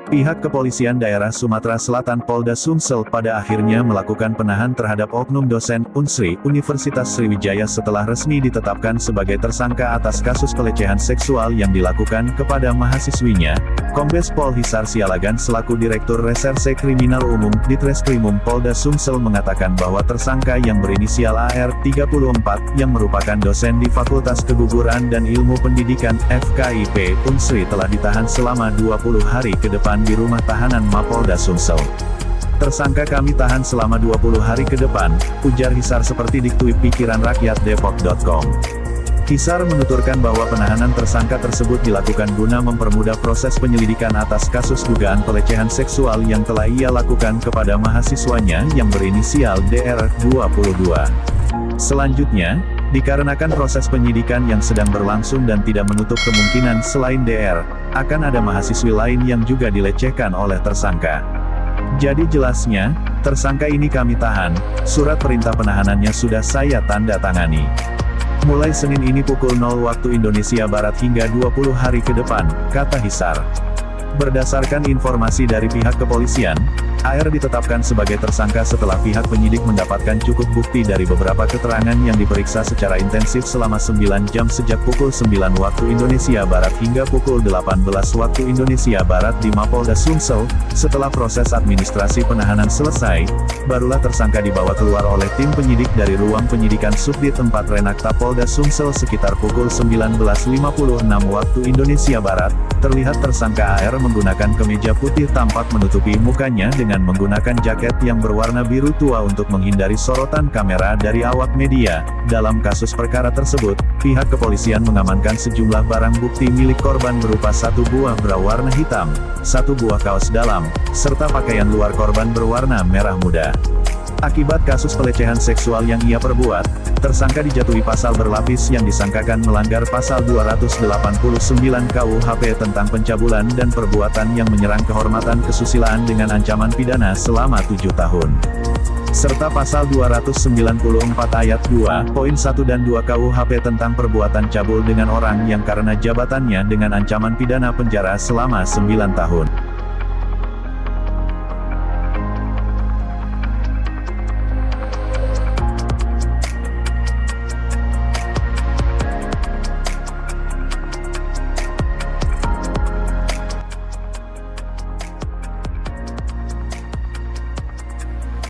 Pihak Kepolisian Daerah Sumatera Selatan Polda Sumsel pada akhirnya melakukan penahan terhadap oknum dosen Unsri Universitas Sriwijaya setelah resmi ditetapkan sebagai tersangka atas kasus pelecehan seksual yang dilakukan kepada mahasiswinya. Kombes Pol Hisar Sialagan selaku Direktur Reserse Kriminal Umum Ditreskrimum Polda Sumsel mengatakan bahwa tersangka yang berinisial AR, 34, yang merupakan dosen di Fakultas Keguguran dan Ilmu Pendidikan, FKIP, Unsri telah ditahan selama 20 hari ke depan di rumah tahanan Mapolda Sumsel. Tersangka kami tahan selama 20 hari ke depan, ujar Hisar seperti dikutip pikiranrakyatdepok.com. Hisar menuturkan bahwa penahanan tersangka tersebut dilakukan guna mempermudah proses penyelidikan atas kasus dugaan pelecehan seksual yang telah ia lakukan kepada mahasiswanya yang berinisial DR22. Selanjutnya, dikarenakan proses penyidikan yang sedang berlangsung dan tidak menutup kemungkinan selain DR, akan ada mahasiswi lain yang juga dilecehkan oleh tersangka. Jadi jelasnya, tersangka ini kami tahan, surat perintah penahanannya sudah saya tanda tangani. Mulai Senin ini pukul 0 waktu Indonesia Barat hingga 20 hari ke depan, kata Hisar. Berdasarkan informasi dari pihak kepolisian, AR ditetapkan sebagai tersangka setelah pihak penyidik mendapatkan cukup bukti dari beberapa keterangan yang diperiksa secara intensif selama 9 jam sejak pukul 9 waktu Indonesia Barat hingga pukul 18 waktu Indonesia Barat di Mapolda Sumsel. Setelah proses administrasi penahanan selesai, barulah tersangka dibawa keluar oleh tim penyidik dari ruang penyidikan Subdit 4 Renakta Polda Sumsel sekitar pukul 19.56 waktu Indonesia Barat. Terlihat tersangka AR menggunakan kemeja putih tampak menutupi mukanya dengan menggunakan jaket yang berwarna biru tua untuk menghindari sorotan kamera dari awak media. Dalam kasus perkara tersebut, pihak kepolisian mengamankan sejumlah barang bukti milik korban berupa satu buah bra warna hitam, satu buah kaos dalam, serta pakaian luar korban berwarna merah muda. Akibat kasus pelecehan seksual yang ia perbuat, tersangka dijatuhi pasal berlapis yang disangkakan melanggar pasal 289 KUHP tentang pencabulan dan perbuatan yang menyerang kehormatan kesusilaan dengan ancaman pidana selama 7 tahun. Serta pasal 294 ayat 2, poin 1 dan 2 KUHP tentang perbuatan cabul dengan orang yang karena jabatannya dengan ancaman pidana penjara selama 9 tahun.